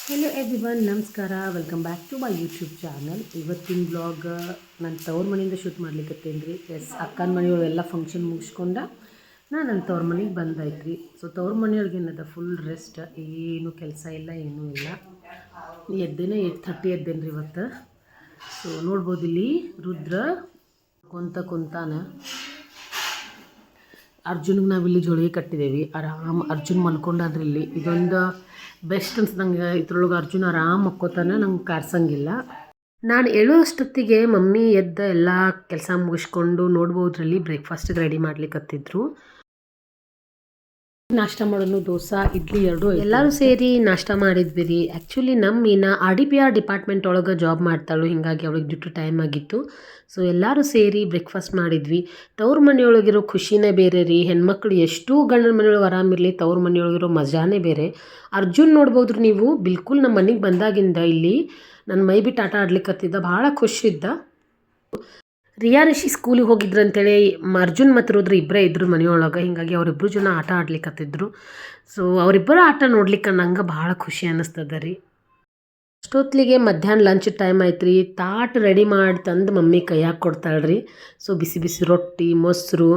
Hello everyone, ನಮಸ್ಕಾರ. Welcome back to my YouTube channel. ಇವತ್ತಿನ blog ನಾನು ತವ್ರ ಮನೆಯಿಂದ ಶೂಟ್ ಮಾಡ್ಲಿಕ್ಕತ್ತೇನೆ ರೀ. ಅಕ್ಕನ ಮನೆಯೊಳಗೆ ಎಲ್ಲ ಫಂಕ್ಷನ್ ಮುಗಿಸ್ಕೊಂಡ ನನ್ನ ತವ್ರ ಮನೆಗೆ ಬಂದಾಯ್ತು. ಸೊ ತವ್ರ ಮನೆಯೊಳಗೆ ಏನದ ಫುಲ್ ರೆಸ್ಟ್, ಏನು ಕೆಲಸ ಇಲ್ಲ, ಏನೂ ಇಲ್ಲ. ಎದ್ದೇನೆ 8:30 ಎದ್ದೇನೆ ರೀ ಇವತ್ತು. ಸೊ ನೋಡ್ಬೋದು ಇಲ್ಲಿ ರುದ್ರ ಕುಂತಾನ. ಅರ್ಜುನ್ಗೆ ನಾವಿಲ್ಲಿ ಜೋಳಿಗೆ ಕಟ್ಟಿದ್ದೇವೆ. ಅರ್ಜುನ್ ಮಲ್ಕೊಂಡಾದ್ರೆ ಇಲ್ಲಿ ಇದೊಂದು ಬೆಸ್ಟ್ ಅನ್ಸ್ದಂಗೆ. ಇದ್ರೊಳಗೆ ಅರ್ಜುನ್ ಆರಾಮ್ ಮಕ್ಕೋತಾನೆ, ನಂಗೆ ಕಾರ್ಸಂಗಿಲ್ಲ. ನಾನು ಹೇಳೋಷ್ಟೊತ್ತಿಗೆ ಮಮ್ಮಿ ಎದ್ದ ಎಲ್ಲ ಕೆಲಸ ಮುಗಿಸ್ಕೊಂಡು ನೋಡ್ಬೋದ್ರಲ್ಲಿ ಬ್ರೇಕ್ಫಾಸ್ಟಿಗೆ ರೆಡಿ ಮಾಡ್ಲಿಕ್ಕತ್ತಿದ್ರು. ನಾಷ್ಟ ಮಾಡೋನು ದೋಸೆ ಇಡ್ಲಿ ಎರಡು ಎಲ್ಲರೂ ಸೇರಿ ನಾಷ್ಟ ಮಾಡಿದ್ವಿ ರೀ. ಆ್ಯಕ್ಚುಲಿ ನಮ್ಮ ಮೀನಾ RDPR ಡಿಪಾರ್ಟ್ಮೆಂಟ್ ಒಳಗೆ ಜಾಬ್ ಮಾಡ್ತಾಳು, ಹೀಗಾಗಿ ಅವಳಿಗೆ ಡ್ಯೂಟಿ ಟೈಮ್ ಆಗಿತ್ತು. ಸೊ ಎಲ್ಲರೂ ಸೇರಿ ಬ್ರೇಕ್ಫಾಸ್ಟ್ ಮಾಡಿದ್ವಿ. ತವ್ರ ಮನೆಯೊಳಗಿರೋ ಖುಷಿನೇ ಬೇರೆ ರೀ. ಹೆಣ್ಮಕ್ಳು ಎಷ್ಟು ಗಂಡನ ಮನೆಯೊಳಗೆ ಆರಾಮಿರಲಿ, ತವ್ರ ಮನೆಯೊಳಗಿರೋ ಮಜಾನೇ ಬೇರೆ. ಅರ್ಜುನ್ ನೋಡ್ಬೋದ್ರಿ ನೀವು, ಬಿಲ್ಕುಲ್ ನಮ್ಮ ಮನೆಗೆ ಬಂದಾಗಿಂದ ಇಲ್ಲಿ ನನ್ನ ಮೈ ಬಿಟ್ಟು ಆಟ ಆಡ್ಲಿಕ್ಕತ್ತಿದ್ದ, ಭಾಳ ಖುಷಿದ್ದ. ರಿಯಾ ರಿಷಿ ಸ್ಕೂಲಿಗೆ ಹೋಗಿದ್ರು ಅಂತೇಳಿ ಅರ್ಜುನ್ ಮತ್ತು ರುದ್ರ ಇಬ್ಬರೇ ಇದ್ರು ಮನೆಯೊಳಗೆ, ಹೀಗಾಗಿ ಅವರಿಬ್ಬರು ಜನ ಆಟ ಆಡ್ಲಿಕ್ಕತ್ತಿದ್ರು. ಸೊ ಅವರಿಬ್ಬರು ಆಟ ನೋಡ್ಲಿಕ್ಕೆ ನಂಗೆ ಭಾಳ ಖುಷಿ ಅನ್ನಿಸ್ತದ ರೀ. ಅಷ್ಟೊತ್ತಿಗೆ ಮಧ್ಯಾಹ್ನ ಲಂಚ್ ಟೈಮ್ ಆಯ್ತು ರೀ. ತಾಟ್ ರೆಡಿ ಮಾಡಿ ತಂದು ಮಮ್ಮಿ ಕೈಯಾಗೆ ಕೊಡ್ತಾಳ್ರಿ. ಸೊ ಬಿಸಿ ಬಿಸಿ ರೊಟ್ಟಿ, ಮೊಸರು,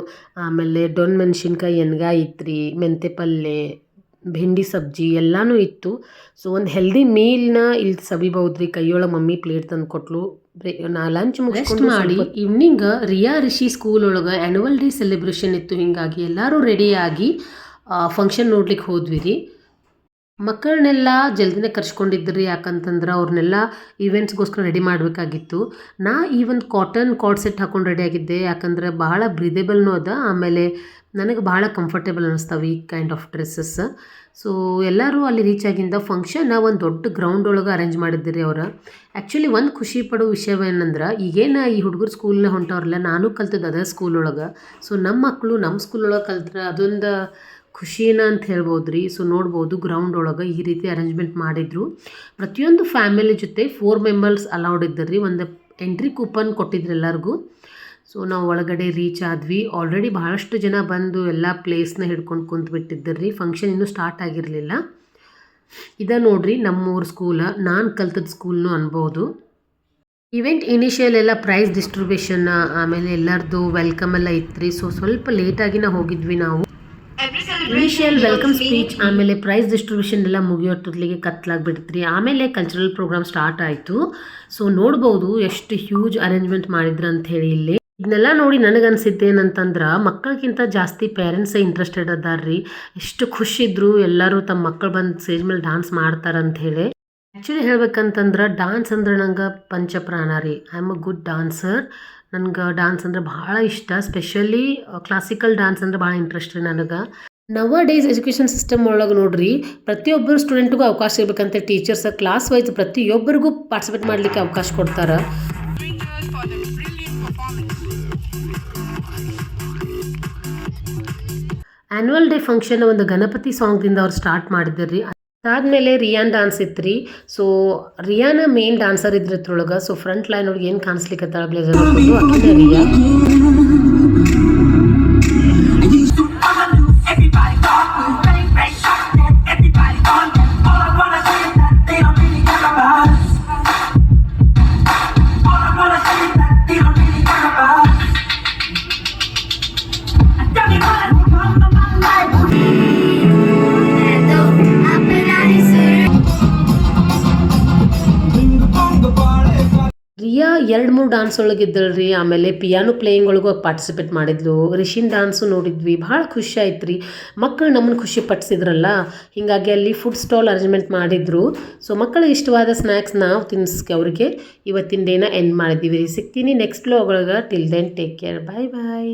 ಆಮೇಲೆ ಡೊಣ್ ಮೆಣಸಿನ್ಕಾಯಿ ಎಣ್ಗಾಯಿ ಇತ್ತು, ಮೆಂತೆ ಪಲ್ಯ, ಭೆಂಡಿ ಸಬ್ಜಿ ಎಲ್ಲನೂ ಇತ್ತು. ಸೊ ಒಂದು ಹೆಲ್ದಿ ಮೀಲ್ನ ಇಲ್ಲಿ ಸವಿಬಹುದ್ರಿ. ಕೈಯೊಳಗೆ ಮಮ್ಮಿ ಪ್ಲೇಟ್ ತಂದು ಕೊಟ್ಲು. ನಾ ಲಂಚ್ ಮುಗಿಸ್ಕೊಂಡು ಮಾಡಿ ಈವ್ನಿಂಗ್ ರಿಯಾ ರಿಷಿ ಸ್ಕೂಲ್ ಒಳಗೆ ಆ್ಯನ್ಯುವಲ್ ಡೇ ಸೆಲೆಬ್ರೇಷನ್ ಇತ್ತು, ಹೀಗಾಗಿ ಎಲ್ಲರೂ ರೆಡಿಯಾಗಿ ಫಂಕ್ಷನ್ ನೋಡ್ಲಿಕ್ಕೆ ಹೋದ್ವಿ ರೀ. ಮಕ್ಕಳನ್ನೆಲ್ಲ ಜಲ್ದಿನೇ ಕರ್ಸ್ಕೊಂಡಿದ್ರಿ, ಯಾಕಂತಂದ್ರೆ ಅವ್ರನ್ನೆಲ್ಲ ಈವೆಂಟ್ಸ್ಗೋಸ್ಕರ ರೆಡಿ ಮಾಡಬೇಕಾಗಿತ್ತು. ನಾ ಈ ಒಂದು ಕಾಟನ್ ಕಾರ್ಡ್ ಸೆಟ್ ಹಾಕೊಂಡು ರೆಡಿ ಆಗಿದ್ದೆ, ಯಾಕಂದ್ರೆ ಭಾಳ ಬ್ರೀದೇಬಲ್ನೂ ಅದ, ಆಮೇಲೆ ನನಗೆ ಭಾಳ ಕಂಫರ್ಟೇಬಲ್ ಅನ್ನಿಸ್ತಾವೆ ಈ ಕೈಂಡ್ ಆಫ್ ಡ್ರೆಸ್ಸಸ್. ಸೊ ಎಲ್ಲರೂ ಅಲ್ಲಿ ರೀಚ್ ಆಗಿಂದ ಫಂಕ್ಷನ್ ಒಂದು ದೊಡ್ಡ ಗ್ರೌಂಡ್ ಒಳಗೆ ಅರೇಂಜ್ ಮಾಡಿದ್ದೀರಿ ಅವರು. ಆ್ಯಕ್ಚುಲಿ ಒಂದು ಖುಷಿ ಪಡೋ ವಿಷಯವೇನಂದ್ರೆ, ಈಗೇನು ಈ ಹುಡುಗರು ಸ್ಕೂಲ್ನ ಹೊಂಟವ್ರಲ್ಲ, ನಾನು ಕಲ್ತದ್ದು ಅದೇ ಸ್ಕೂಲ್ ಒಳಗೆ. ಸೊ ನಮ್ಮ ಮಕ್ಕಳು ನಮ್ಮ ಸ್ಕೂಲ್ ಒಳಗೆ ಕಲ್ತ್ರೆ ಅದೊಂದು ಖುಷಿನ ಅಂತ ಹೇಳ್ಬೋದು ರೀ. ಸೊ ನೋಡ್ಬೋದು ಗ್ರೌಂಡ್ ಒಳಗೆ ಈ ರೀತಿ ಅರೇಂಜ್ಮೆಂಟ್ ಮಾಡಿದ್ರು. ಪ್ರತಿಯೊಂದು ಫ್ಯಾಮಿಲಿ ಜೊತೆ 4 ಮೆಂಬರ್ಸ್ ಅಲೌಡ್ ಇದ್ದರ್ರಿ. ಒಂದು ಎಂಟ್ರಿ ಕೂಪನ್ ಕೊಟ್ಟಿದ್ರು ಎಲ್ಲರಿಗೂ. ಸೊ ನಾವು ಒಳಗಡೆ ರೀಚ್ ಆದ್ವಿ. ಆಲ್ರೆಡಿ ಭಾಳಷ್ಟು ಜನ ಬಂದು ಎಲ್ಲ ಪ್ಲೇಸ್ನ ಹಿಡ್ಕೊಂಡು ಕುಂತ್ಬಿಟ್ಟಿದ್ದರ್ರಿ. ಫಂಕ್ಷನ್ ಇನ್ನೂ ಸ್ಟಾರ್ಟ್ ಆಗಿರಲಿಲ್ಲ. ಇದ ನೋಡ್ರಿ ನಮ್ಮೂರು ಸ್ಕೂಲ, ನಾನು ಕಲ್ತದ ಸ್ಕೂಲ್ನು ಅನ್ಬೋದು. ಇವೆಂಟ್ ಇನಿಷಿಯಲ್ ಎಲ್ಲ ಪ್ರೈಸ್ ಡಿಸ್ಟ್ರಿಬ್ಯೂಷನ್, ಆಮೇಲೆ ಎಲ್ಲರದು ವೆಲ್ಕಮ್ ಎಲ್ಲ ಇತ್ತು. ಸೊ ಸ್ವಲ್ಪ ಲೇಟಾಗಿನ ಹೋಗಿದ್ವಿ ನಾವು. ಇನಿಷಿಯಲ್ ವೆಲ್ಕಮ್ ಸ್ಪೀಚ್ ಆಮೇಲೆ ಪ್ರೈಸ್ ಡಿಸ್ಟ್ರಿಬ್ಯೂಷನ್ ಎಲ್ಲ ಮುಗಿಯೋಷ್ಟೊತ್ತಿಗೆ ಕತ್ಲಾಗ್ಬಿಡ್ತ್ರಿ. ಆಮೇಲೆ ಕಲ್ಚರಲ್ ಪ್ರೋಗ್ರಾಮ್ ಸ್ಟಾರ್ಟ್ ಆಯಿತು. ಸೊ ನೋಡ್ಬೋದು ಎಷ್ಟು ಹ್ಯೂಜ್ ಅರೇಂಜ್ಮೆಂಟ್ ಮಾಡಿದ್ರು ಅಂತ ಹೇಳಿ ಇಲ್ಲಿ. ಇದನ್ನೆಲ್ಲ ನೋಡಿ ನನಗನ್ಸಿದ್ದೇನಂತಂದ್ರೆ, ಮಕ್ಕಳಿಗಿಂತ ಜಾಸ್ತಿ ಪೇರೆಂಟ್ಸೇ ಇಂಟ್ರೆಸ್ಟೆಡ್ ಅದಾರ್ರಿ. ಎಷ್ಟು ಖುಷಿದ್ರು ಎಲ್ಲರೂ ತಮ್ಮ ಮಕ್ಕಳು ಬಂದು ಸ್ಟೇಜ್ ಮೇಲೆ ಡಾನ್ಸ್ ಮಾಡ್ತಾರಂತ ಹೇಳಿ. ಆ್ಯಕ್ಚುಲಿ ಹೇಳ್ಬೇಕಂತಂದ್ರೆ ಡ್ಯಾನ್ಸ್ ಅಂದ್ರೆ ನಂಗೆ ಪಂಚಪ್ರಾಣ ರೀ. I am a good dancer. ನನಗೆ ಡ್ಯಾನ್ಸ್ ಅಂದರೆ ಭಾಳ ಇಷ್ಟ. ಸ್ಪೆಷಲಿ ಕ್ಲಾಸಿಕಲ್ ಡ್ಯಾನ್ಸ್ ಅಂದರೆ ಭಾಳ ಇಂಟ್ರೆಸ್ಟ್ ರೀ ನನಗೆ. ನವ ಡೇಸ್ ಎಜುಕೇಷನ್ ಸಿಸ್ಟಮ್ ಒಳಗೆ ನೋಡ್ರಿ, ಪ್ರತಿಯೊಬ್ಬರು ಸ್ಟೂಡೆಂಟ್ಗೂ ಅವಕಾಶ ಇರಬೇಕಂತ ಟೀಚರ್ಸ್ ಕ್ಲಾಸ್ ವೈಸ್ ಪ್ರತಿಯೊಬ್ಬರಿಗೂ ಪಾರ್ಟಿಸಿಪೇಟ್ ಮಾಡಲಿಕ್ಕೆ ಅವಕಾಶ ಕೊಡ್ತಾರೆ. ಆ್ಯನ್ಯುವಲ್ ಡೇ ಫಂಕ್ಷನ್ ಒಂದು ಗಣಪತಿ ಸಾಂಗ್ದಿಂದ ಅವ್ರು ಸ್ಟಾರ್ಟ್ ಮಾಡಿದ್ರಿ. ಅದಾದಮೇಲೆ ರಿಯಾನ್ ಡಾನ್ಸ್ ಇತ್ತು ರೀ. ಸೊ ರಿಯಾನ ಮೇನ್ ಡಾನ್ಸರ್ ಇದ್ರೊಳಗೆ. ಸೊ ಫ್ರಂಟ್ ಲೈನ್ ಒಳಗೆ ಏನು ಕಾಣಿಸ್ಲಿಕ್ಕೆ ಬ್ಲೇಸರ್ ಹಾಕೊಂಡು ರಿಯಾ. ರಿಯಾ 2-3 ಡಾನ್ಸ್ ಒಳಗಿದ್ದಳ್ರಿ. ಆಮೇಲೆ ಪಿಯಾನೋ ಪ್ಲೇಯಿಂಗ್ ಒಳಗೂ ಪಾರ್ಟಿಸಿಪೇಟ್ ಮಾಡಿದ್ಲು. ರಿಷಿನ್ ಡಾನ್ಸು ನೋಡಿದ್ವಿ, ಭಾಳ ಖುಷಿ ಆಯ್ತು ರೀ. ಮಕ್ಕಳು ನಮ್ಮನ್ನು ಖುಷಿ ಪಡಿಸಿದ್ರಲ್ಲ, ಹೀಗಾಗಿ ಅಲ್ಲಿ ಫುಡ್ ಸ್ಟಾಲ್ ಅರೇಂಜ್ಮೆಂಟ್ ಮಾಡಿದ್ರು. ಸೊ ಮಕ್ಕಳಿಗೆ ಇಷ್ಟವಾದ ಸ್ನ್ಯಾಕ್ಸ್ ನಾವು ತಿನ್ನಿಸ್ಕೆ ಅವ್ರಿಗೆ ಇವತ್ತಿನ ಡೇನ ಎಂಡ್ ಮಾಡಿದ್ದೀವಿ. ಸಿಗ್ತೀನಿ ನೆಕ್ಸ್ಟ್ ವ್ಲಾಗ್ ಒಳಗೆ. ಟಿಲ್ ದೆನ್ ಟೇಕ್ ಕೇರ್, ಬಾಯ್ ಬಾಯ್.